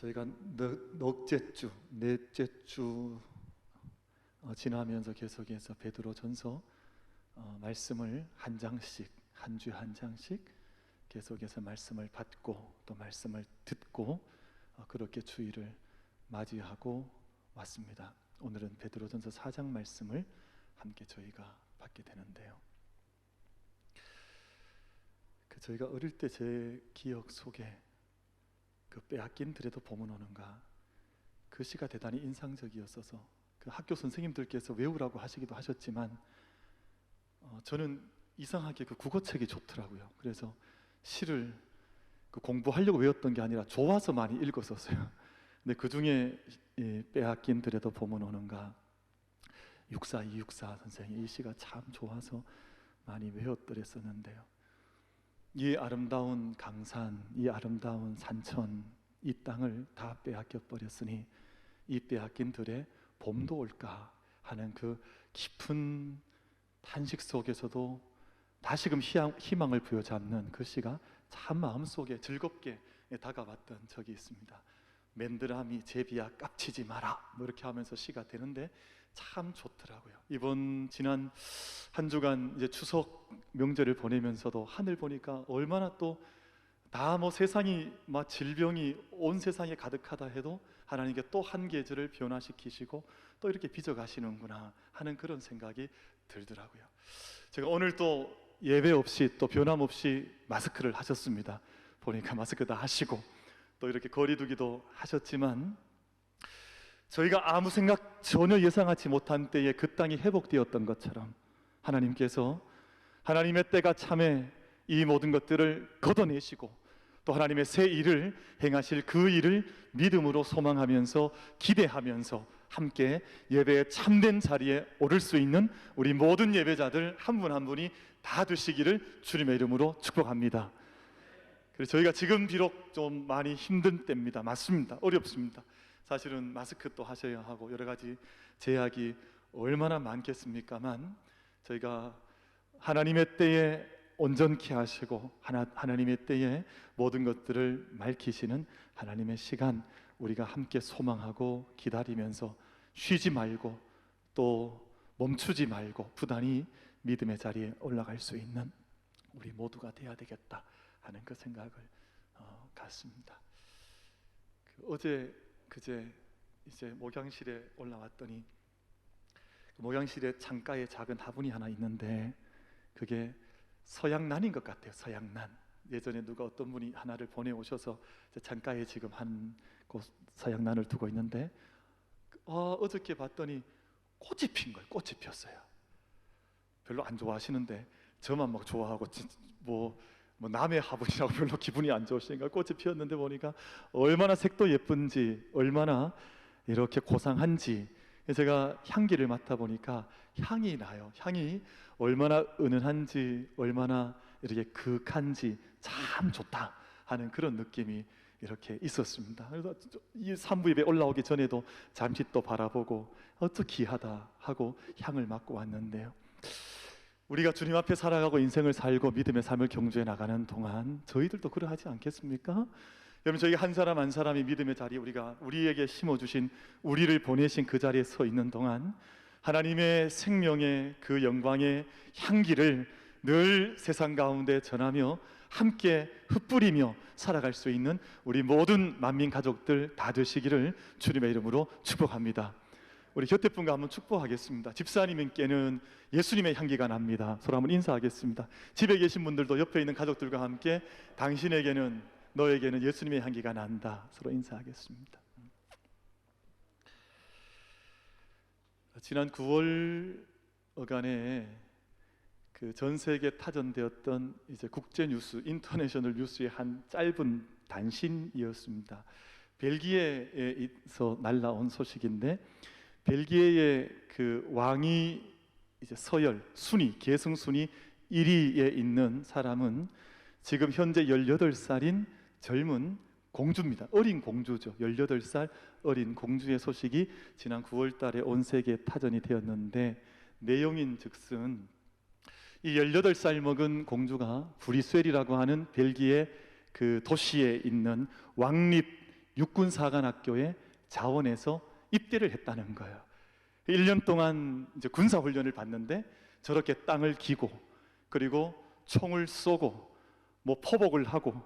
저희가 넉째 주, 넷째 주 지나면서 계속해서 베드로전서 말씀을 한 장씩, 한 주에 한 장씩 계속해서 말씀을 받고 또 말씀을 듣고 그렇게 주일을 맞이하고 왔습니다. 오늘은 베드로전서 4장 말씀을 함께 저희가 받게 되는데요. 저희가 어릴 때 제 기억 속에 그 빼앗긴 들에도 봄은 오는가, 그 시가 대단히 인상적이었어서 그 학교 선생님들께서 외우라고 하시기도 하셨지만 저는 이상하게 그 국어책이 좋더라고요. 그래서 시를 공부하려고 외웠던 게 아니라 좋아서 많이 읽었었어요. 근데 그 중에 빼앗긴 들에도 봄은 오는가, 육사 이육사 선생이 이 시가 참 좋아서 많이 외웠더랬었는데요. 이 아름다운 강산, 이 아름다운 산천, 이 땅을 다 빼앗겨 버렸으니 이 빼앗긴 들에 봄도 올까 하는 그 깊은 탄식 속에서도 다시금 희망을 부여잡는 그 시가 참 마음속에 즐겁게 다가왔던 적이 있습니다. 맨드라미 제비야 깝치지 마라, 뭐 이렇게 하면서 시가 되는데 참 좋더라고요. 이번 지난 한 주간 이제 추석 명절을 보내면서도 하늘 보니까 얼마나 또 다 세상이 막 질병이 온 세상에 가득하다 해도 하나님께 또 한 계절을 변화시키시고 또 이렇게 빚어가시는구나 하는 그런 생각이 들더라고요. 제가 오늘 또 예배 없이 또 변함없이 마스크를 하셨습니다. 보니까 마스크 다 하시고 또 이렇게 거리두기도 하셨지만 저희가 아무 생각 전혀 예상하지 못한 때에 그 땅이 회복되었던 것처럼 하나님께서 하나님의 때가 참에 이 모든 것들을 걷어내시고 또 하나님의 새 일을 행하실 그 일을 믿음으로 소망하면서 기대하면서 함께 예배의 참된 자리에 오를 수 있는 우리 모든 예배자들 한 분 한 분이 다 되시기를 주님의 이름으로 축복합니다. 그래서 저희가 지금 비록 좀 많이 힘든 때입니다. 맞습니다. 어렵습니다. 사실은 마스크 또 하셔야 하고 여러 가지 제약이 얼마나 많겠습니까만 저희가 하나님의 때에 온전케 하시고 하나님의 때에 모든 것들을 밝히시는 하나님의 시간, 우리가 함께 소망하고 기다리면서 쉬지 말고 또 멈추지 말고 부단히 믿음의 자리에 올라갈 수 있는 우리 모두가 돼야 되겠다 하는 그 생각을 갖습니다. 어제 그제 이제 목양실에 올라왔더니 목양실에 창가에 작은 화분이 하나 있는데 그게 서양난인 것 같아요. 서양난. 예전에 누가 어떤 분이 하나를 보내오셔서 창가에 지금 한 곳 서양난을 두고 있는데 어저께 봤더니 꽃이 핀 거예요. 꽃이 피었어요. 별로 안 좋아하시는데 저만 막 좋아하고 뭐 남의 화분이라고 별로 기분이 안 좋으시니까 꽃이 피었는데 보니까 얼마나 색도 예쁜지 얼마나 이렇게 고상한지 제가 향기를 맡아보니까 향이 나요. 향이 얼마나 은은한지 얼마나 이렇게 그윽한지 참 좋다 하는 그런 느낌이 이렇게 있었습니다. 그래서 이 산부 예배 올라오기 전에도 잠시 또 바라보고 귀하다 하고 향을 맡고 왔는데요. 우리가 주님 앞에 살아가고 인생을 살고 믿음의 삶을 경주해 나가는 동안 저희들도 그러하지 않겠습니까? 여러분, 저희 한 사람 한 사람이 믿음의 자리에 우리에게 심어주신 우리를 보내신 그 자리에 서 있는 동안 하나님의 생명의 그 영광의 향기를 늘 세상 가운데 전하며 함께 흩뿌리며 살아갈 수 있는 우리 모든 만민 가족들 다 되시기를 주님의 이름으로 축복합니다. 우리 곁에 분과 한번 축복하겠습니다. 집사님께는 예수님의 향기가 납니다. 서로 한번 인사하겠습니다. 집에 계신 분들도 옆에 있는 가족들과 함께 당신에게는 너에게는 예수님의 향기가 난다. 서로 인사하겠습니다. 지난 9월 어간에 그 전 세계 타전되었던 이제 국제 뉴스, 인터내셔널 뉴스의 한 짧은 단신이었습니다. 벨기에에서 날라온 소식인데 벨기에의 그 왕위 이제 서열 순위, 계승 순위 1위에 있는 사람은 지금 현재 18살인 젊은 공주입니다. 어린 공주죠. 18살 어린 공주의 소식이 지난 9월 달에 온 세계에 타전이 되었는데 내용인 즉슨 이 18살 먹은 공주가 브리셀이라고 하는 벨기에 그 도시에 있는 왕립 육군사관학교에 자원해서 입대를 했다는 거예요. 1년 동안 이제 군사훈련을 받는데 저렇게 땅을 기고 그리고 총을 쏘고 뭐 포복을 하고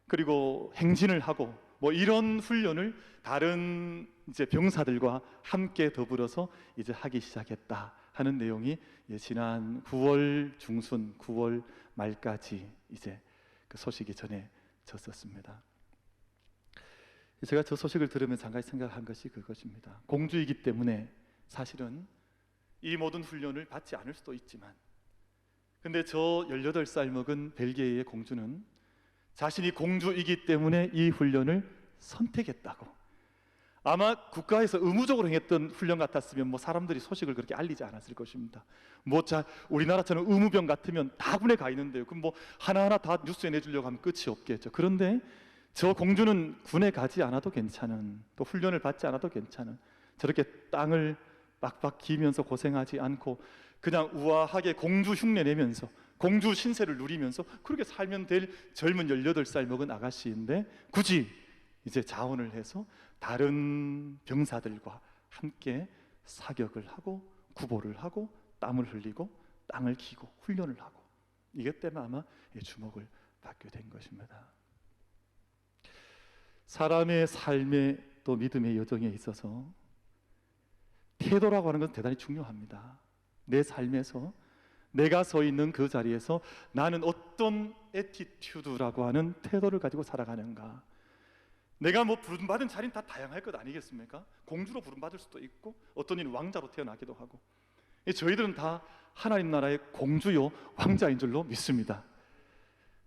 그리고 행진을 하고 뭐 이런 훈련을 다른 이제 병사들과 함께 더불어서 이제 하기 시작했다 하는 내용이 지난 9월 중순 9월 말까지 이제 그 소식이 전해졌었습니다. 제가 저 소식을 들으면서 한 가지 생각한 것이 그것입니다. 공주이기 때문에 사실은 이 모든 훈련을 받지 않을 수도 있지만, 근데 저 18살 먹은 벨기에의 공주는 자신이 공주이기 때문에 이 훈련을 선택했다고. 아마 국가에서 의무적으로 행했던 훈련 같았으면 뭐 사람들이 소식을 그렇게 알리지 않았을 것입니다. 우리나라처럼 의무병 같으면 다 군에 가 있는데요. 그럼 뭐 하나하나 다 뉴스에 내주려고 하면 끝이 없겠죠. 그런데 저 공주는 군에 가지 않아도 괜찮은, 또 훈련을 받지 않아도 괜찮은, 저렇게 땅을 빡빡 기면서 고생하지 않고 그냥 우아하게 공주 흉내 내면서 공주 신세를 누리면서 그렇게 살면 될 젊은 18살 먹은 아가씨인데, 굳이 이제 자원을 해서 다른 병사들과 함께 사격을 하고 구보를 하고 땀을 흘리고 땅을 기고 훈련을 하고, 이것 때문에 아마 주목을 받게 된 것입니다. 사람의 삶의 또 믿음의 여정에 있어서 태도라고 하는 것은 대단히 중요합니다. 내 삶에서 내가 서 있는 그 자리에서 나는 어떤 애티튜드라고 하는 태도를 가지고 살아가는가. 내가 뭐 부름받은 자리는 다 다양할 것 아니겠습니까? 공주로 부름받을 수도 있고 어떤 이는 왕자로 태어나기도 하고, 저희들은 다 하나님 나라의 공주요 왕자인 줄로 믿습니다.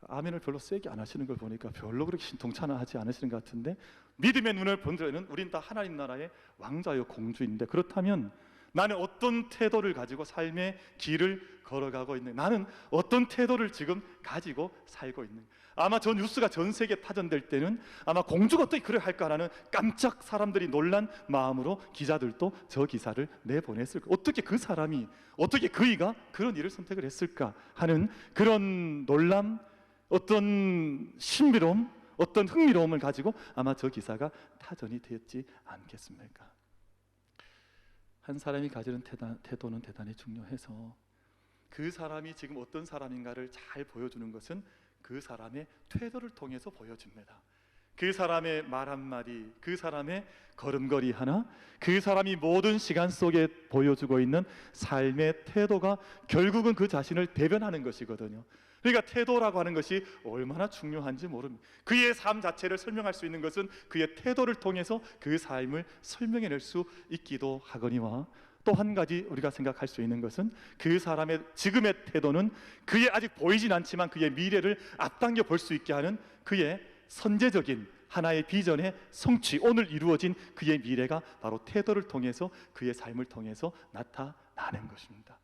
아멘을 별로 세게 안 하시는 걸 보니까 별로 그렇게 신통찮아하지 않으시는 것 같은데, 믿음의 눈을 본 자는 우린 다 하나님 나라의 왕자요 공주인데, 그렇다면 나는 어떤 태도를 가지고 삶의 길을 걸어가고 있는, 나는 어떤 태도를 지금 가지고 살고 있는. 아마 저 뉴스가 전 세계에 파전될 때는 아마 공주가 어떻게 그래 할까라는 깜짝 사람들이 놀란 마음으로 기자들도 저 기사를 내보냈을까. 어떻게 그 사람이, 어떻게 그이가 그런 일을 선택을 했을까 하는 그런 놀람, 어떤 신비로움, 어떤 흥미로움을 가지고 아마 저 기사가 타전이 되었지 않겠습니까? 한 사람이 가지는 태도는 대단히 중요해서 그 사람이 지금 어떤 사람인가를 잘 보여주는 것은 그 사람의 태도를 통해서 보여집니다. 그 사람의 말 한마디, 그 사람의 걸음걸이 하나, 그 사람이 모든 시간 속에 보여주고 있는 삶의 태도가 결국은 그 자신을 대변하는 것이거든요. 그러니까 태도라고 하는 것이 얼마나 중요한지 모릅니다. 그의 삶 자체를 설명할 수 있는 것은 그의 태도를 통해서 그 삶을 설명해낼 수 있기도 하거니와, 또 한 가지 우리가 생각할 수 있는 것은 그 사람의 지금의 태도는 그의 아직 보이진 않지만 그의 미래를 앞당겨 볼 수 있게 하는 그의 선제적인 하나의 비전의 성취, 오늘 이루어진 그의 미래가 바로 태도를 통해서, 그의 삶을 통해서 나타나는 것입니다.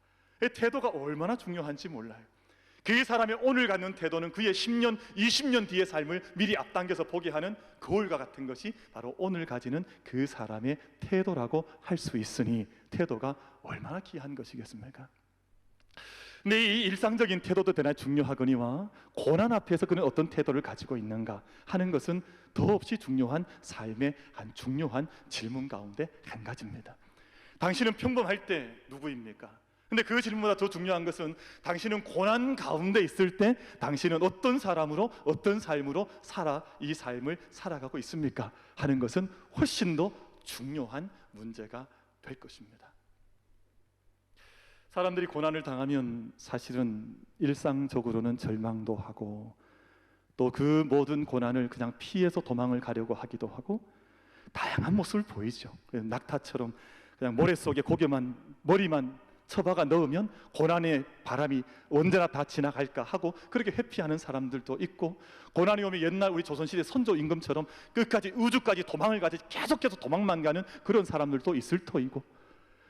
태도가 얼마나 중요한지 몰라요. 그 사람의 오늘 갖는 태도는 그의 10년, 20년 뒤의 삶을 미리 앞당겨서 보게 하는 거울과 같은 것이 바로 오늘 가지는 그 사람의 태도라고 할 수 있으니, 태도가 얼마나 귀한 것이겠습니까? 근데 이 일상적인 태도도 대단히 중요하거니와, 고난 앞에서 그는 어떤 태도를 가지고 있는가 하는 것은 더없이 중요한 삶의 한 중요한 질문 가운데 한 가지입니다. 당신은 평범할 때 누구입니까? 근데 그 질문보다 더 중요한 것은 당신은 고난 가운데 있을 때 당신은 어떤 사람으로, 어떤 삶으로 이 삶을 살아가고 있습니까? 하는 것은 훨씬 더 중요한 문제가 될 것입니다. 사람들이 고난을 당하면 사실은 일상적으로는 절망도 하고, 또 그 모든 고난을 그냥 피해서 도망을 가려고 하기도 하고, 다양한 모습을 보이죠. 낙타처럼 그냥 모래 속에 머리만 처박아 넣으면 고난의 바람이 언제나 다 지나갈까 하고 그렇게 회피하는 사람들도 있고, 고난이 오면 옛날 우리 조선시대 선조 임금처럼 끝까지 우주까지 도망을 가지 계속해서 도망만 가는 그런 사람들도 있을 터이고,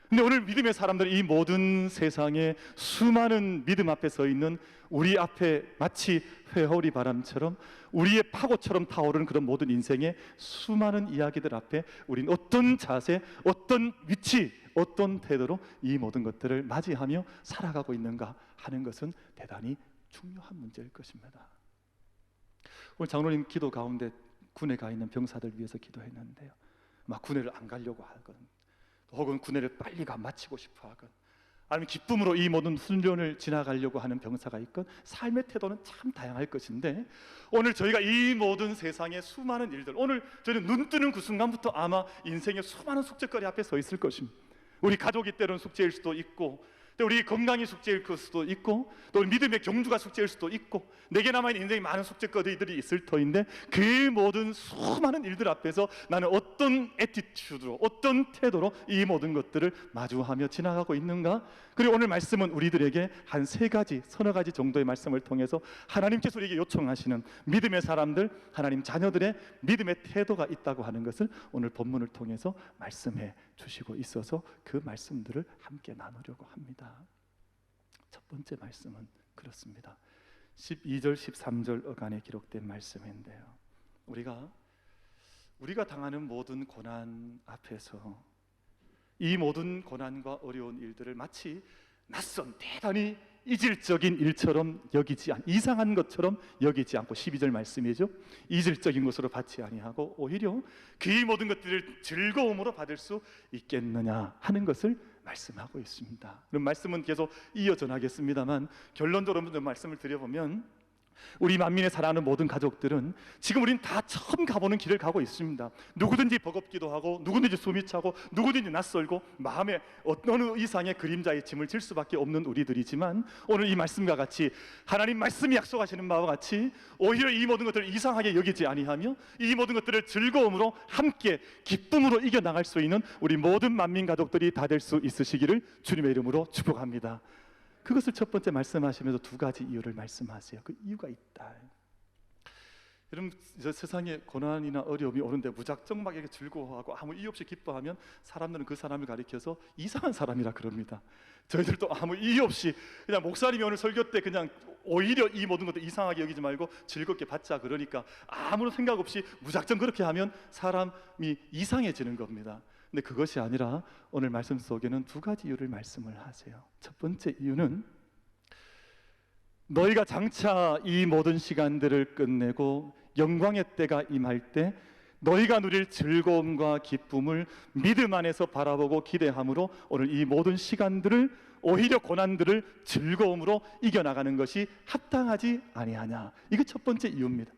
근데 오늘 믿음의 사람들이 이 모든 세상에 수많은 믿음 앞에 서 있는 우리 앞에 마치 회오리 바람처럼 우리의 파고처럼 타오르는 그런 모든 인생의 수많은 이야기들 앞에 우린 어떤 자세, 어떤 위치, 어떤 태도로 이 모든 것들을 맞이하며 살아가고 있는가 하는 것은 대단히 중요한 문제일 것입니다. 오늘 장로님 기도 가운데 군에 가 있는 병사들 위해서 기도했는데요. 막 군에를 안 가려고 하건, 혹은 군에를 빨리 마치고 싶어 하건, 아니면 기쁨으로 이 모든 훈련을 지나가려고 하는 병사가 있건, 삶의 태도는 참 다양할 것인데, 오늘 저희가 이 모든 세상의 수많은 일들, 오늘 저는 눈 뜨는 그 순간부터 아마 인생의 수많은 숙제거리 앞에 서 있을 것입니다. 우리 가족이 때로는 숙제일 수도 있고, 또 우리 건강이 숙제일 수도 있고, 또 우리 믿음의 경주가 숙제일 수도 있고, 내게 남아있는 인생에 많은 숙제거리들이 있을 터인데, 그 모든 수많은 일들 앞에서 나는 어떤 애티튜드로, 어떤 태도로 이 모든 것들을 마주하며 지나가고 있는가? 그리고 오늘 말씀은 우리들에게 한 3가지, 서너 가지 정도의 말씀을 통해서 하나님께서 우리에게 요청하시는 믿음의 사람들, 하나님 자녀들의 믿음의 태도가 있다고 하는 것을 오늘 본문을 통해서 말씀해 주시고 있어서 그 말씀들을 함께 나누려고 합니다. 첫 번째 말씀은 그렇습니다. 12절 13절 어간에 기록된 말씀인데요, 우리가 당하는 모든 고난 앞에서 이 모든 고난과 어려운 일들을 마치 낯선 대단히 이질적인 일처럼 이상한 것처럼 여기지 않고, 12절 말씀이죠, 이질적인 것으로 받지 아니하고 오히려 그 모든 것들을 즐거움으로 받을 수 있겠느냐 하는 것을 말씀하고 있습니다. 그럼 말씀은 계속 이어 전하겠습니다만, 결론적으로 좀 말씀을 드려보면, 우리 만민에 살아가는 모든 가족들은 지금 우리는 다 처음 가보는 길을 가고 있습니다. 누구든지 버겁기도 하고, 누구든지 숨이 차고, 누구든지 낯설고, 마음에 어느 이상의 그림자의 짐을 질 수밖에 없는 우리들이지만, 오늘 이 말씀과 같이 하나님 말씀이 약속하시는 바와 같이 오히려 이 모든 것들을 이상하게 여기지 아니하며 이 모든 것들을 즐거움으로 함께 기쁨으로 이겨나갈 수 있는 우리 모든 만민 가족들이 다 될 수 있으시기를 주님의 이름으로 축복합니다. 그것을 첫 번째 말씀하시면서 2가지 이유를 말씀하세요. 그 이유가 있다. 여러분, 세상에 고난이나 어려움이 오는데 무작정 막 이렇게 즐거워하고 아무 이유 없이 기뻐하면 사람들은 그 사람을 가리켜서 이상한 사람이라 그럽니다. 저희들도 아무 이유 없이 그냥 목사님이 오늘 설교 때 그냥 오히려 이 모든 것도 이상하게 여기지 말고 즐겁게 받자 그러니까 아무런 생각 없이 무작정 그렇게 하면 사람이 이상해지는 겁니다. 근데 그것이 아니라 오늘 말씀 속에는 2가지 이유를 말씀을 하세요. 첫 번째 이유는, 너희가 장차 이 모든 시간들을 끝내고 영광의 때가 임할 때 너희가 누릴 즐거움과 기쁨을 믿음 안에서 바라보고 기대함으로 오늘 이 모든 시간들을, 오히려 고난들을 즐거움으로 이겨나가는 것이 합당하지 아니하냐. 이게 첫 번째 이유입니다.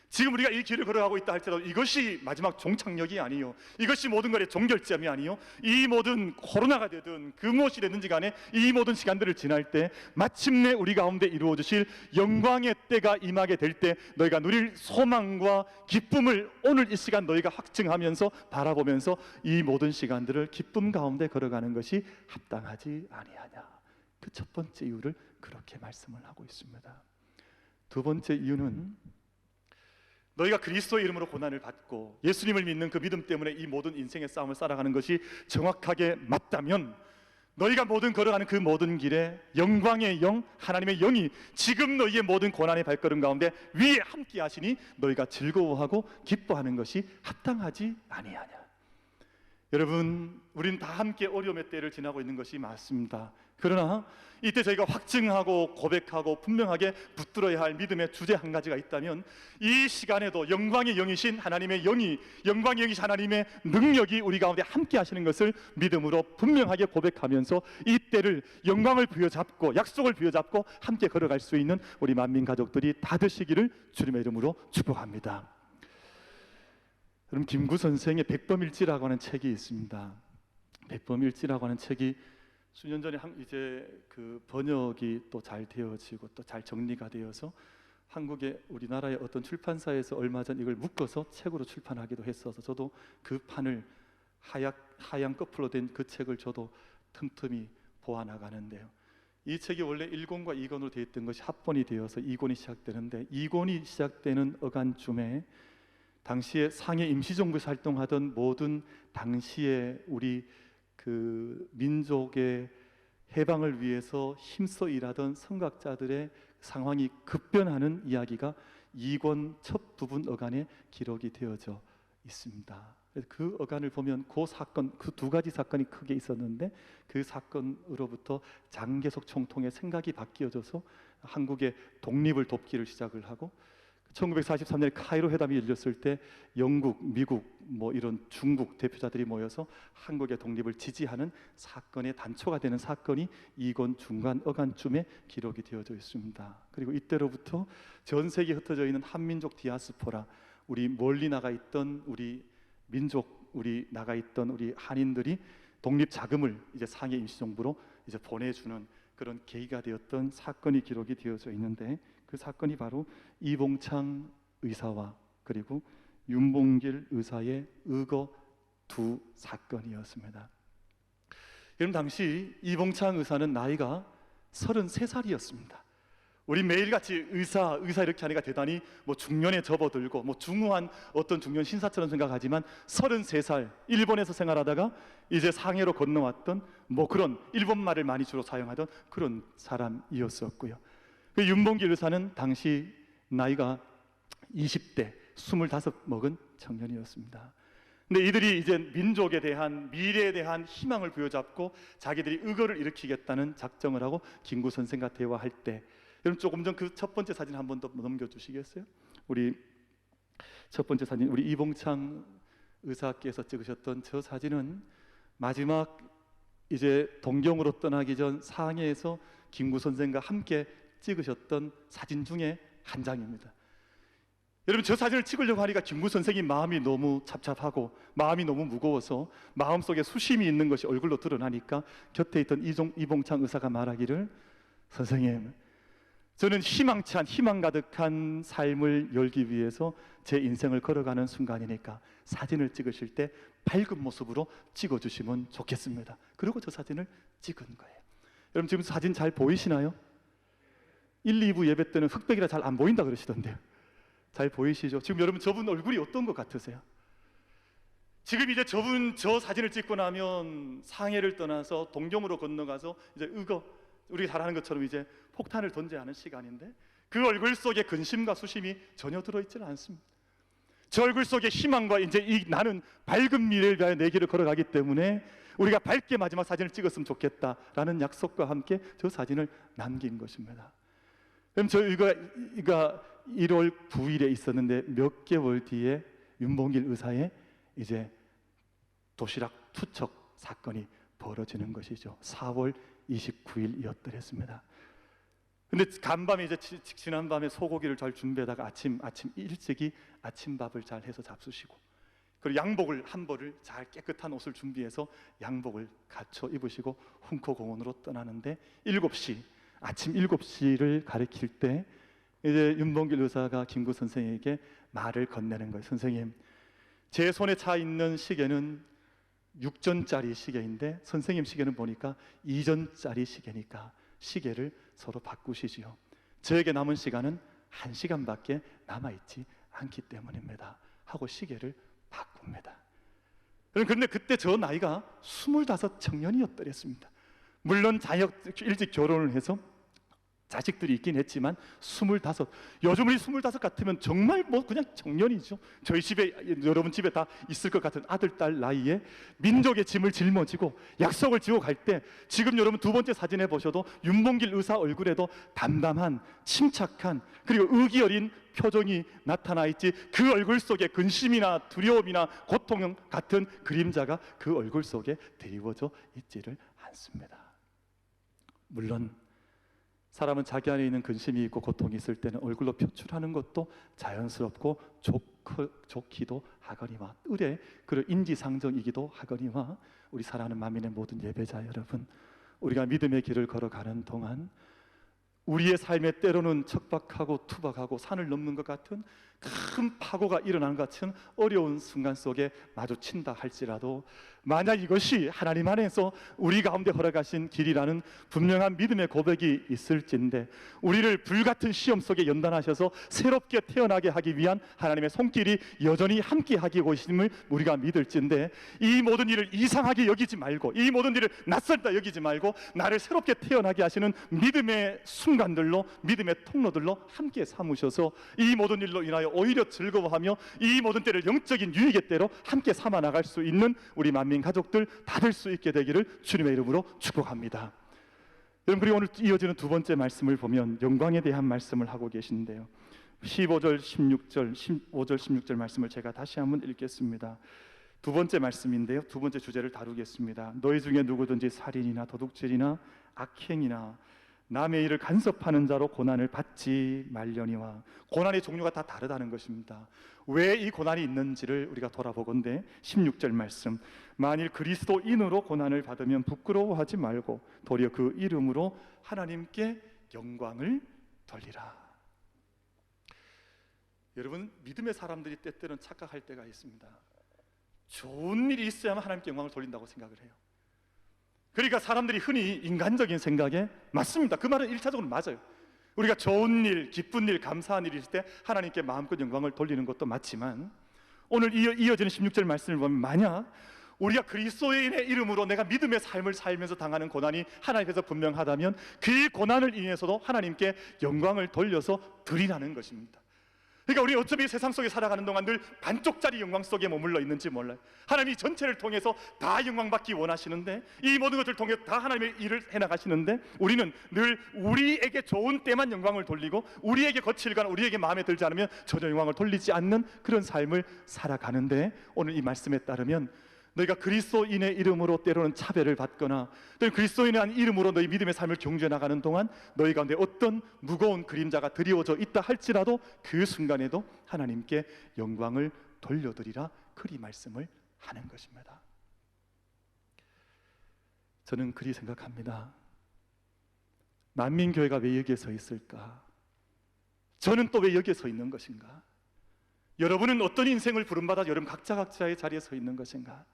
지금 우리가 이 길을 걸어가고 있다 할지라도 이것이 마지막 종착역이 아니요, 이것이 모든 것의 종결점이 아니요, 이 모든 코로나가 되든 그 무엇이 되든지 간에 이 모든 시간들을 지날 때 마침내 우리 가운데 이루어 주실 영광의 때가 임하게 될 때 너희가 누릴 소망과 기쁨을 오늘 이 시간 너희가 확증하면서 바라보면서 이 모든 시간들을 기쁨 가운데 걸어가는 것이 합당하지 아니하냐. 그 첫 번째 이유를 그렇게 말씀을 하고 있습니다. 2번째 이유는, 너희가 그리스도의 이름으로 고난을 받고 예수님을 믿는 그 믿음 때문에 이 모든 인생의 싸움을 살아가는 것이 정확하게 맞다면, 너희가 모든 걸어가는 그 모든 길에 영광의 영, 하나님의 영이 지금 너희의 모든 고난의 발걸음 가운데 위에 함께 하시니 너희가 즐거워하고 기뻐하는 것이 합당하지 아니하냐. 여러분, 우리는 다 함께 어려움의 때를 지나고 있는 것이 맞습니다. 그러나 이때 저희가 확증하고 고백하고 분명하게 붙들어야 할 믿음의 주제 한 가지가 있다면, 이 시간에도 영광의 영이신 하나님의 영이, 영광의 영이신 하나님의 능력이 우리 가운데 함께 하시는 것을 믿음으로 분명하게 고백하면서 이 때를 영광을 부여잡고 약속을 부여잡고 함께 걸어갈 수 있는 우리 만민 가족들이 다 되시기를 주님의 이름으로 축복합니다. 여러분, 김구 선생의 백범일지라고 하는 책이 있습니다. 백범일지라고 하는 책이 수년 전에 이제 그 번역이 또 잘 되어지고 또 잘 정리가 되어서 한국의 우리나라의 어떤 출판사에서 얼마 전 이걸 묶어서 책으로 출판하기도 했어서 저도 그 판을 하얀 거풀로 된 그 책을 저도 틈틈이 보아나가는데요. 이 책이 원래 1권과 2권으로 되어 있던 것이 합본이 되어서 2권이 시작되는데, 2권이 시작되는 어간쯤에 당시에 상해 임시정부에서 활동하던 모든 당시에 우리 그 민족의 해방을 위해서 힘써 일하던 선각자들의 상황이 급변하는 이야기가 2권 첫 부분 어간에 기록이 되어져 있습니다. 그 어간을 보면 그 사건, 그 2가지 사건이 크게 있었는데, 그 사건으로부터 장개석 총통의 생각이 바뀌어져서 한국의 독립을 돕기를 시작을 하고, 1943년에 카이로 회담이 열렸을 때 영국, 미국, 뭐 이런 중국 대표자들이 모여서 한국의 독립을 지지하는 사건의 단초가 되는 사건이 이권 중간 어간쯤에 기록이 되어져 있습니다. 그리고 이때로부터 전 세계에 흩어져 있는 한민족 디아스포라, 우리 멀리 나가 있던 우리 민족, 우리 나가 있던 우리 한인들이 독립 자금을 이제 상해 임시정부로 이제 보내주는 그런 계기가 되었던 사건이 기록이 되어져 있는데, 그 사건이 바로 이봉창 의사와 그리고 윤봉길 의사의 의거 두 사건이었습니다. 여러분, 당시 이봉창 의사는 나이가 33살이었습니다. 우리 매일같이 의사 이렇게 하니까 대단히 뭐 중년에 접어들고 뭐 중후한 어떤 중년 신사처럼 생각하지만 33살, 일본에서 생활하다가 이제 상해로 건너왔던 뭐 그런 일본말을 많이 주로 사용하던 그런 사람이었었고요. 그 윤봉길 의사는 당시 나이가 20대 25 먹은 청년이었습니다. 근데 이들이 이제 민족에 대한, 미래에 대한 희망을 부여잡고 자기들이 의거를 일으키겠다는 작정을 하고 김구 선생과 대화할 때, 여러분 조금 전 그 첫 번째 사진 한 번 더 넘겨주시겠어요? 우리 첫 번째 사진, 우리 이봉창 의사께서 찍으셨던 저 사진은 마지막 이제 동경으로 떠나기 전 상해에서 김구 선생과 함께 찍으셨던 사진 중에 한 장입니다. 여러분, 저 사진을 찍으려고 하니까 김구 선생이 마음이 너무 착잡하고 마음이 너무 무거워서 마음속에 수심이 있는 것이 얼굴로 드러나니까 곁에 있던 이봉창 의사가 말하기를, 선생님, 저는 희망찬, 희망 가득한 삶을 열기 위해서 제 인생을 걸어가는 순간이니까 사진을 찍으실 때 밝은 모습으로 찍어주시면 좋겠습니다. 그리고 저 사진을 찍은 거예요. 여러분, 지금 사진 잘 보이시나요? 1, 2부 예배 때는 흑백이라 잘 안 보인다 그러시던데요. 잘 보이시죠? 지금 여러분, 저분 얼굴이 어떤 것 같으세요? 지금 이제 저분 저 사진을 찍고 나면 상해를 떠나서 동경으로 건너가서 이제 우리가 잘 아는 것처럼 이제 폭탄을 던져야 하는 시간인데, 그 얼굴 속에 근심과 수심이 전혀 들어있지는 않습니다. 저 얼굴 속에 희망과 이제 나는 밝은 미래를 위하여 내 길을 걸어가기 때문에 우리가 밝게 마지막 사진을 찍었으면 좋겠다라는 약속과 함께 저 사진을 남긴 것입니다. 그럼 저희가 1월 9일에 있었는데 몇 개월 뒤에 윤봉길 의사의 이제 도시락 투척 사건이 벌어지는 것이죠. 4월 29일이었더랬습니다. 근데 간밤에 이제 지난 밤에 소고기를 잘 준비하다가 아침 일찍이 아침밥을 잘 해서 잡수시고, 그리고 양복을 한 벌을 잘 깨끗한 옷을 준비해서 양복을 갖춰 입으시고 훈커공원으로 떠나는데, 아침 7시를 가리킬 때 이제 윤봉길 의사가 김구 선생에게 말을 건네는 거예요. 선생님, 제 손에 차 있는 시계는 6전짜리 시계인데 선생님 시계는 보니까 2전짜리 시계니까 시계를 서로 바꾸시지요. 저에게 남은 시간은 1시간밖에 남아있지 않기 때문입니다 하고 시계를 바꿉니다. 그런데 그때 저 나이가 25 청년이었더랬습니다. 물론 일찍 결혼을 해서 자식들이 있긴 했지만 25, 요즘 우리 25 같으면 정말 뭐 그냥 청년이죠. 저희 집에, 여러분 집에 다 있을 것 같은 아들, 딸 나이에 민족의 짐을 짊어지고 약속을 지고 갈 때, 지금 여러분 두 번째 사진에 보셔도 윤봉길 의사 얼굴에도 담담한, 침착한, 그리고 의기 어린 표정이 나타나 있지, 그 얼굴 속에 근심이나 두려움이나 고통 같은 그림자가 그 얼굴 속에 드리워져 있지를 않습니다. 물론 사람은 자기 안에 있는 근심이 있고 고통이 있을 때는 얼굴로 표출하는 것도 자연스럽고 좋기도 하거니와 의례, 그리고 인지상정이기도 하거니와, 우리 사랑하는 만민의 모든 예배자 여러분, 우리가 믿음의 길을 걸어가는 동안 우리의 삶에 때로는 척박하고 투박하고 산을 넘는 것 같은 큰 파고가 일어나는 것 같은 어려운 순간 속에 마주친다 할지라도, 만약 이것이 하나님 안에서 우리 가운데 허락하신 길이라는 분명한 믿음의 고백이 있을진데, 우리를 불같은 시험 속에 연단하셔서 새롭게 태어나게 하기 위한 하나님의 손길이 여전히 함께 하기 계심을 우리가 믿을진데, 이 모든 일을 이상하게 여기지 말고, 이 모든 일을 낯설다 여기지 말고, 나를 새롭게 태어나게 하시는 믿음의 순간들로, 믿음의 통로들로 함께 삼으셔서 이 모든 일로 인하여 오히려 즐거워하며 이 모든 때를 영적인 유익의 때로 함께 삼아 나갈 수 있는 우리 만민 가족들 다 될 수 있게 되기를 주님의 이름으로 축복합니다. 여러분, 그리고 오늘 이어지는 두 번째 말씀을 보면 영광에 대한 말씀을 하고 계신데요, 15절 16절 15절 16절 말씀을 제가 다시 한번 읽겠습니다. 두 번째 말씀인데요, 두 번째 주제를 다루겠습니다. 너희 중에 누구든지 살인이나 도둑질이나 악행이나 남의 일을 간섭하는 자로 고난을 받지 말려니와. 고난의 종류가 다 다르다는 것입니다. 왜 이 고난이 있는지를 우리가 돌아보건대 16절 말씀, 만일 그리스도인으로 고난을 받으면 부끄러워하지 말고 도리어 그 이름으로 하나님께 영광을 돌리라. 여러분, 믿음의 사람들이 때때로는 착각할 때가 있습니다. 좋은 일이 있어야만 하나님께 영광을 돌린다고 생각을 해요. 그러니까 사람들이 흔히 인간적인 생각에, 맞습니다, 그 말은 1차적으로 맞아요. 우리가 좋은 일, 기쁜 일, 감사한 일이 있을 때 하나님께 마음껏 영광을 돌리는 것도 맞지만, 오늘 이어지는 16절 말씀을 보면 만약 우리가 그리스도인의 이름으로 내가 믿음의 삶을 살면서 당하는 고난이 하나님께서 분명하다면 그 고난을 인해서도 하나님께 영광을 돌려서 드리라는 것입니다. 그러니까 우리 어차피 세상 속에 살아가는 동안 늘 반쪽짜리 영광 속에 머물러 있는지 몰라요. 하나님이 전체를 통해서 다 영광받기 원하시는데, 이 모든 것을 통해 다 하나님의 일을 해나가시는데, 우리는 늘 우리에게 좋은 때만 영광을 돌리고 우리에게 거칠거나 우리에게 마음에 들지 않으면 전혀 영광을 돌리지 않는 그런 삶을 살아가는데, 오늘 이 말씀에 따르면 너희가 그리스도인의 이름으로 때로는 차별을 받거나 또는 그리스도인의 이름으로 너희 믿음의 삶을 경주해 나가는 동안 너희 가운데 어떤 무거운 그림자가 드리워져 있다 할지라도 그 순간에도 하나님께 영광을 돌려드리라, 그리 말씀을 하는 것입니다. 저는 그리 생각합니다. 만민교회가 왜 여기에 서 있을까? 저는 또 왜 여기에 서 있는 것인가? 여러분은 어떤 인생을 부름받아 여러분 각자의 자리에 서 있는 것인가?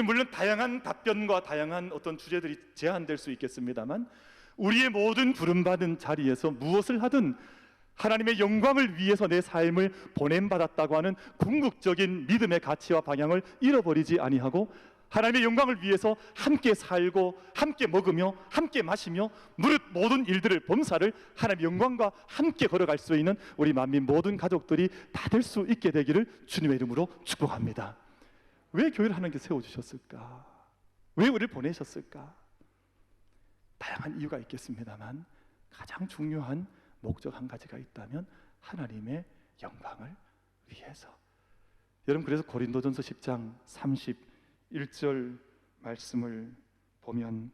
물론 다양한 답변과 다양한 어떤 주제들이 제한될 수 있겠습니다만, 우리의 모든 부름받은 자리에서 무엇을 하든 하나님의 영광을 위해서 내 삶을 보냄받았다고 하는 궁극적인 믿음의 가치와 방향을 잃어버리지 아니하고, 하나님의 영광을 위해서 함께 살고 함께 먹으며 함께 마시며 무릇 모든 일들을 범사를 하나님의 영광과 함께 걸어갈 수 있는 우리 만민 모든 가족들이 다 될 수 있게 되기를 주님의 이름으로 축복합니다. 왜 교회를 하나님께 세워주셨을까? 왜 우리를 보내셨을까? 다양한 이유가 있겠습니다만 가장 중요한 목적 한 가지가 있다면 하나님의 영광을 위해서. 여러분, 그래서 고린도전서 10장 31절 말씀을 보면,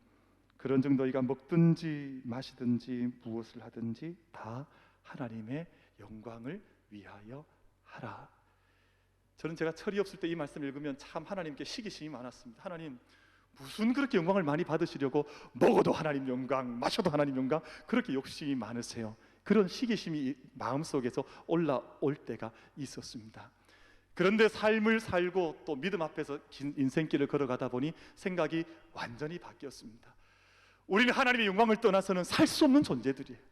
그런즉 너희가 먹든지 마시든지 무엇을 하든지 다 하나님의 영광을 위하여 하라. 저는 제가 철이 없을 때 이 말씀을 읽으면 참 하나님께 시기심이 많았습니다. 하나님, 무슨 그렇게 영광을 많이 받으시려고 먹어도 하나님 영광, 마셔도 하나님 영광, 그렇게 욕심이 많으세요? 그런 시기심이 마음속에서 올라올 때가 있었습니다. 그런데 삶을 살고 또 믿음 앞에서 긴 인생길을 걸어가다 보니 생각이 완전히 바뀌었습니다. 우리는 하나님의 영광을 떠나서는 살 수 없는 존재들이에요.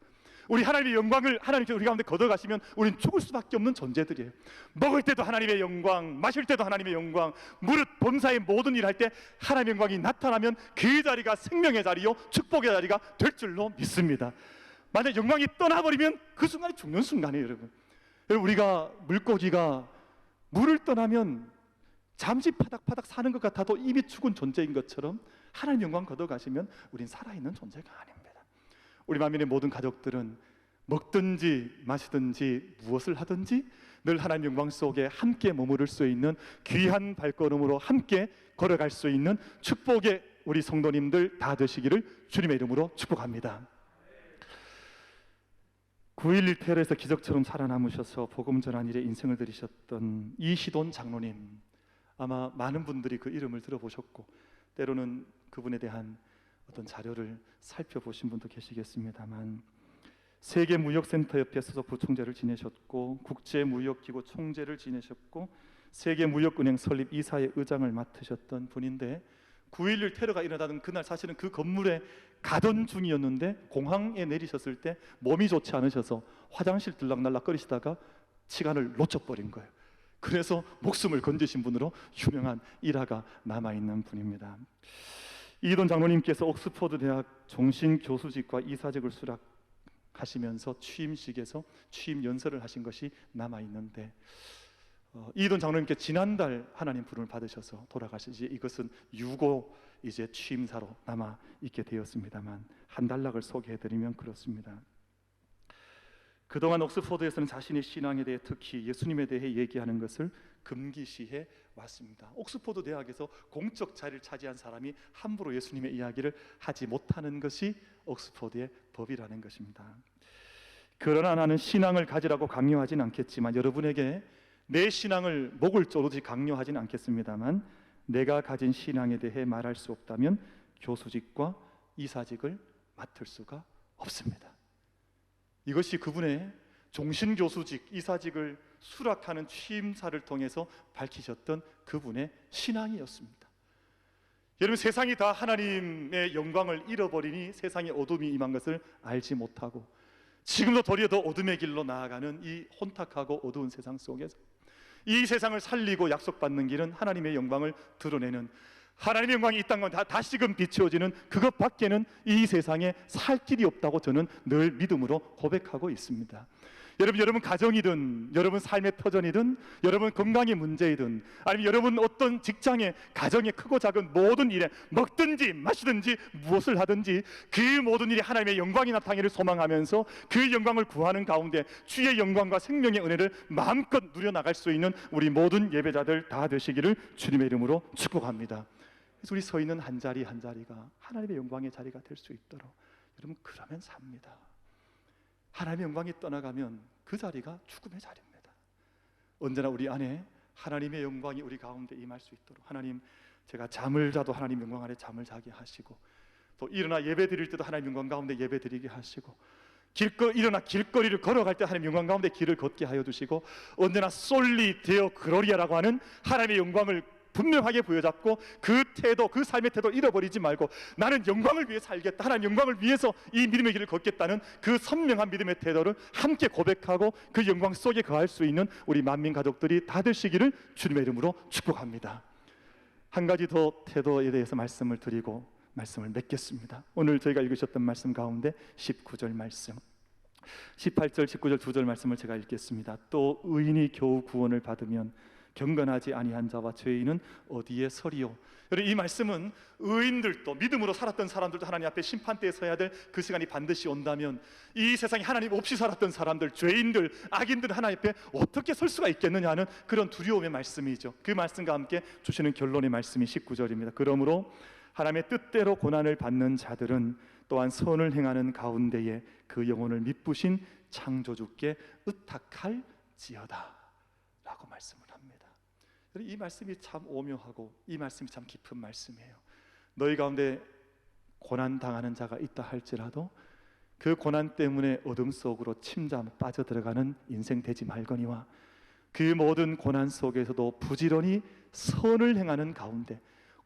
우리 하나님의 영광을 하나님께서 우리 가운데 걷어가시면 우리는 죽을 수밖에 없는 존재들이에요. 먹을 때도 하나님의 영광, 마실 때도 하나님의 영광, 무릇 범사의 모든 일 할 때 하나님의 영광이 나타나면 그 자리가 생명의 자리요 축복의 자리가 될 줄로 믿습니다. 만약 영광이 떠나버리면 그 순간이 죽는 순간이에요. 여러분, 우리가 물고기가 물을 떠나면 잠시 파닥파닥 사는 것 같아도 이미 죽은 존재인 것처럼 하나님 영광 걷어가시면 우린 살아있는 존재가 아닙니다. 우리 만민의 모든 가족들은 먹든지 마시든지 무엇을 하든지 늘 하나님 영광 속에 함께 머무를 수 있는 귀한 발걸음으로 함께 걸어갈 수 있는 축복의 우리 성도님들 다 되시기를 주님의 이름으로 축복합니다. 9.11 테러에서 기적처럼 살아남으셔서 복음 전한 일에 인생을 들이셨던 이시돈 장로님, 아마 많은 분들이 그 이름을 들어보셨고 때로는 그분에 대한 어떤 자료를 살펴보신 분도 계시겠습니다만, 세계무역센터 협회 소속 부총재를 지내셨고 국제무역기구 총재를 지내셨고 세계무역은행 설립 이사회 의장을 맡으셨던 분인데, 9.11 테러가 일어나던 그날 사실은 그 건물에 가던 중이었는데 공항에 내리셨을 때 몸이 좋지 않으셔서 화장실 들락날락거리시다가 시간을 놓쳐버린 거예요. 그래서 목숨을 건지신 분으로 유명한 일화가 남아있는 분입니다. 이돈 장로님께서 옥스퍼드 대학 종신교수직과 이사직을 수락하시면서 취임식에서 취임 연설을 하신 것이 남아있는데, 이돈 장로님께 지난달 하나님 부름을 받으셔서 돌아가시지, 이것은 유고 이제 취임사로 남아있게 되었습니다만 한 단락을 소개해드리면 그렇습니다. 그동안 옥스포드에서는 자신의 신앙에 대해, 특히 예수님에 대해 얘기하는 것을 금기시해 왔습니다. 옥스포드 대학에서 공적 자리를 차지한 사람이 함부로 예수님의 이야기를 하지 못하는 것이 옥스포드의 법이라는 것입니다. 그러나 나는 신앙을 가지라고 강요하진 않겠지만, 여러분에게 내 신앙을 목을 조르지 강요하진 않겠습니다만, 내가 가진 신앙에 대해 말할 수 없다면 교수직과 이사직을 맡을 수가 없습니다. 이것이 그분의 종신교수직, 이사직을 수락하는 취임사를 통해서 밝히셨던 그분의 신앙이었습니다. 여러분, 세상이 다 하나님의 영광을 잃어버리니 세상에 어둠이 임한 것을 알지 못하고, 지금도 도리어 더 어둠의 길로 나아가는 이 혼탁하고 어두운 세상 속에서 이 세상을 살리고 약속받는 길은 하나님의 영광을 드러내는, 하나님의 영광이 이 땅과 다시금 비추어지는 그것 밖에는 이 세상에 살 길이 없다고 저는 늘 믿음으로 고백하고 있습니다. 여러분 가정이든, 여러분 삶의 터전이든, 여러분 건강의 문제이든, 아니면 여러분 어떤 직장에, 가정에 크고 작은 모든 일에 먹든지 마시든지 무엇을 하든지 그 모든 일이 하나님의 영광이 나타나기를 소망하면서 그 영광을 구하는 가운데 주의 영광과 생명의 은혜를 마음껏 누려나갈 수 있는 우리 모든 예배자들 다 되시기를 주님의 이름으로 축복합니다. 그래서 우리 서 있는 한 자리 한 자리가 하나님의 영광의 자리가 될 수 있도록, 여러분 그러면 삽니다. 하나님의 영광이 떠나가면 그 자리가 죽음의 자리입니다. 언제나 우리 안에 하나님의 영광이 우리 가운데 임할 수 있도록, 하나님, 제가 잠을 자도 하나님 영광 안에 잠을 자게 하시고, 또 일어나 예배 드릴 때도 하나님 영광 가운데 예배 드리게 하시고, 일어나 길거리를 걸어갈 때 하나님 영광 가운데 길을 걷게 하여 주시고, 언제나 솔리 데어 글로리아라고 하는 하나님의 영광을 분명하게 부여잡고 그 태도, 그 삶의 태도 잃어버리지 말고, 나는 영광을 위해 살겠다, 하나님 영광을 위해서 이 믿음의 길을 걷겠다는 그 선명한 믿음의 태도를 함께 고백하고 그 영광 속에 거할 수 있는 우리 만민 가족들이 다 되시기를 주님의 이름으로 축복합니다. 한 가지 더 태도에 대해서 말씀을 드리고 말씀을 맺겠습니다. 오늘 저희가 읽으셨던 말씀 가운데 19절 말씀, 18절, 19절 두 절 말씀을 제가 읽겠습니다. 또 의인이 겨우 구원을 받으면 경건하지 아니한 자와 죄인은 어디에 서리요. 이 말씀은 의인들도, 믿음으로 살았던 사람들도 하나님 앞에 심판대에 서야 될 그 시간이 반드시 온다면 이 세상에 하나님 없이 살았던 사람들, 죄인들, 악인들 하나님 앞에 어떻게 설 수가 있겠느냐 하는 그런 두려움의 말씀이죠. 그 말씀과 함께 주시는 결론의 말씀이 19절입니다. 그러므로 하나님의 뜻대로 고난을 받는 자들은 또한 선을 행하는 가운데에 그 영혼을 미쁘신 창조주께 의탁할지어다 라고 말씀을 합니다. 이 말씀이 참 오묘하고 이 말씀이 참 깊은 말씀이에요. 너희 가운데 고난당하는 자가 있다 할지라도 그 고난 때문에 어둠 속으로 침잠 빠져들어가는 인생 되지 말거니와, 그 모든 고난 속에서도 부지런히 선을 행하는 가운데,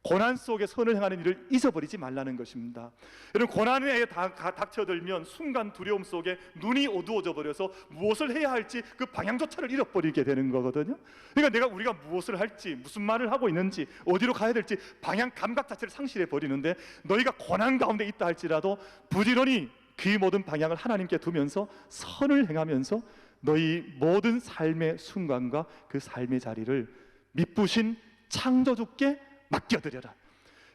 고난 속에 선을 행하는 일을 잊어버리지 말라는 것입니다. 여러분, 고난에 닥쳐들면 순간 두려움 속에 눈이 어두워져 버려서 무엇을 해야 할지 그 방향조차를 잃어버리게 되는 거거든요. 그러니까 우리가 무엇을 할지, 무슨 말을 하고 있는지, 어디로 가야 될지 방향 감각 자체를 상실해 버리는데, 너희가 고난 가운데 있다 할지라도 부지런히 그 모든 방향을 하나님께 두면서 선을 행하면서 너희 모든 삶의 순간과 그 삶의 자리를 미쁘신 창조주께 맡겨드려라.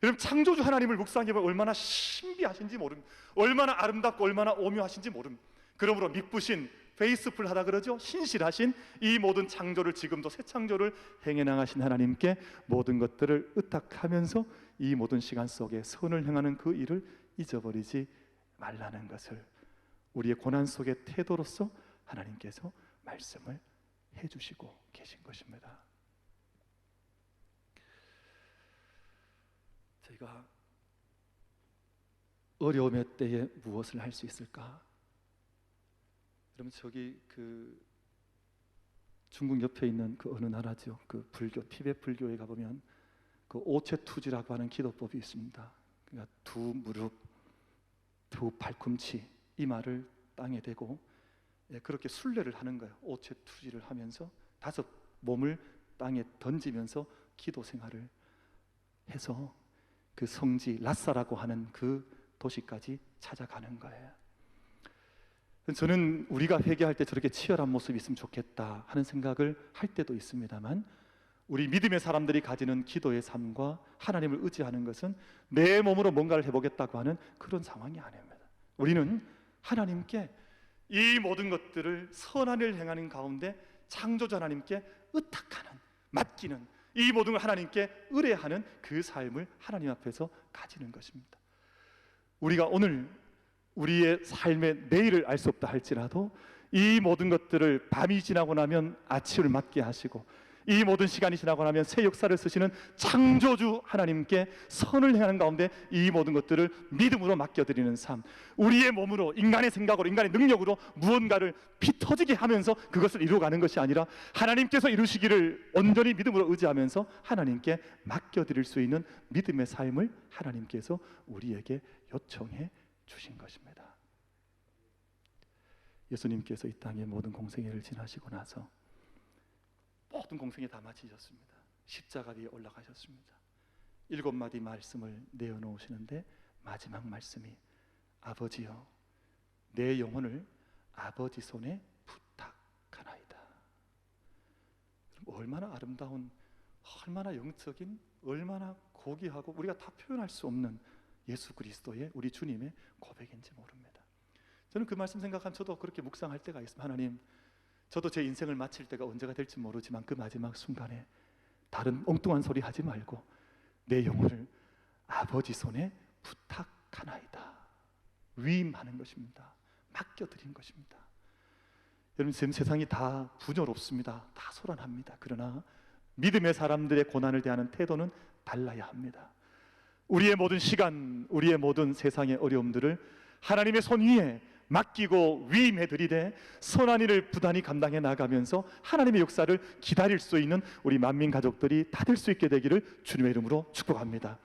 여러분, 창조주 하나님을 묵상해보면 얼마나 신비하신지 모릅니다. 얼마나 아름답고 얼마나 오묘하신지 모릅니다. 그러므로 미쁘신, 페이스풀하다 그러죠. 신실하신 이 모든 창조를, 지금도 새 창조를 행해 나가신 하나님께 모든 것들을 의탁하면서 이 모든 시간 속에 선을 행하는 그 일을 잊어버리지 말라는 것을 우리의 고난 속의 태도로서 하나님께서 말씀을 해주시고 계신 것입니다. 저희가 어려움의 때에 무엇을 할 수 있을까? 여러분, 저기 그 중국 옆에 있는 그 어느 나라죠, 그 불교, 티베트 불교에 가보면 그 오체투지라고 하는 기도법이 있습니다. 그러니까 두 무릎, 두 팔꿈치, 이마를 땅에 대고 그렇게 순례를 하는 거예요. 오체투지를 하면서 다섯 몸을 땅에 던지면서 기도 생활을 해서 그 성지 라사라고 하는 그 도시까지 찾아가는 거예요. 저는 우리가 회개할 때 저렇게 치열한 모습이 있으면 좋겠다 하는 생각을 할 때도 있습니다만, 우리 믿음의 사람들이 가지는 기도의 삶과 하나님을 의지하는 것은 내 몸으로 뭔가를 해보겠다고 하는 그런 상황이 아닙니다. 우리는 하나님께 이 모든 것들을 선한 일을 행하는 가운데 창조자 하나님께 의탁하는, 맡기는, 이 모든 걸 하나님께 의뢰하는 그 삶을 하나님 앞에서 가지는 것입니다. 우리가 오늘 우리의 삶의 내일을 알 수 없다 할지라도 이 모든 것들을 밤이 지나고 나면 아침을 맞게 하시고 이 모든 시간이 지나고 나면 새 역사를 쓰시는 창조주 하나님께 선을 행하는 가운데 이 모든 것들을 믿음으로 맡겨드리는 삶, 우리의 몸으로, 인간의 생각으로, 인간의 능력으로 무언가를 피 터지게 하면서 그것을 이루어가는 것이 아니라 하나님께서 이루시기를 온전히 믿음으로 의지하면서 하나님께 맡겨드릴 수 있는 믿음의 삶을 하나님께서 우리에게 요청해 주신 것입니다. 예수님께서 이 땅의 모든 공생애를 지나시고 나서 모든 공생애 다 마치셨습니다. 십자가 위에 올라가셨습니다. 7마디 말씀을 내어놓으시는데 마지막 말씀이 아버지여 내 영혼을 아버지 손에 부탁하나이다. 얼마나 아름다운, 얼마나 영적인, 얼마나 고귀하고 우리가 다 표현할 수 없는 예수 그리스도의 우리 주님의 고백인지 모릅니다. 저는 그 말씀 생각하면 저도 그렇게 묵상할 때가 있습니다. 하나님, 저도 제 인생을 마칠 때가 언제가 될지 모르지만 그 마지막 순간에 다른 엉뚱한 소리 하지 말고 내 영혼을 아버지 손에 부탁하나이다. 위임하는 것입니다. 맡겨드린 것입니다. 여러분, 지금 세상이 다 분열없습니다. 다 소란합니다. 그러나 믿음의 사람들의 고난을 대하는 태도는 달라야 합니다. 우리의 모든 시간, 우리의 모든 세상의 어려움들을 하나님의 손 위에 맡기고 위임해드리되 선한 일을 부단히 감당해 나가면서 하나님의 역사를 기다릴 수 있는 우리 만민 가족들이 다 될 수 있게 되기를 주님의 이름으로 축복합니다.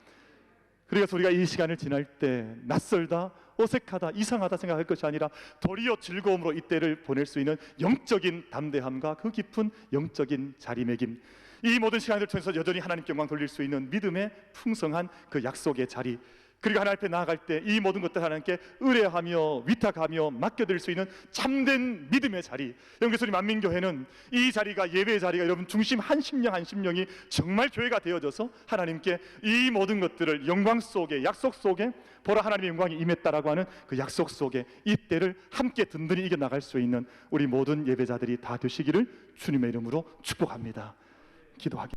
그래서 우리가 이 시간을 지날 때 낯설다, 어색하다, 이상하다 생각할 것이 아니라 도리어 즐거움으로 이 때를 보낼 수 있는 영적인 담대함과 그 깊은 영적인 자리매김, 이 모든 시간을 통해서 여전히 하나님께 영광 돌릴 수 있는 믿음의 풍성한 그 약속의 자리, 그리고 하나님 앞에 나아갈 때 이 모든 것들 하나님께 의뢰하며 위탁하며 맡겨드릴 수 있는 참된 믿음의 자리. 영계소리 만민교회는 이 자리가, 예배의 자리가 여러분 중심 한 심령 한 심령이 정말 교회가 되어져서 하나님께 이 모든 것들을 영광 속에, 약속 속에 보라 하나님의 영광이 임했다라고 하는 그 약속 속에 이 때를 함께 든든히 이겨나갈 수 있는 우리 모든 예배자들이 다 되시기를 주님의 이름으로 축복합니다. 기도하겠습니다.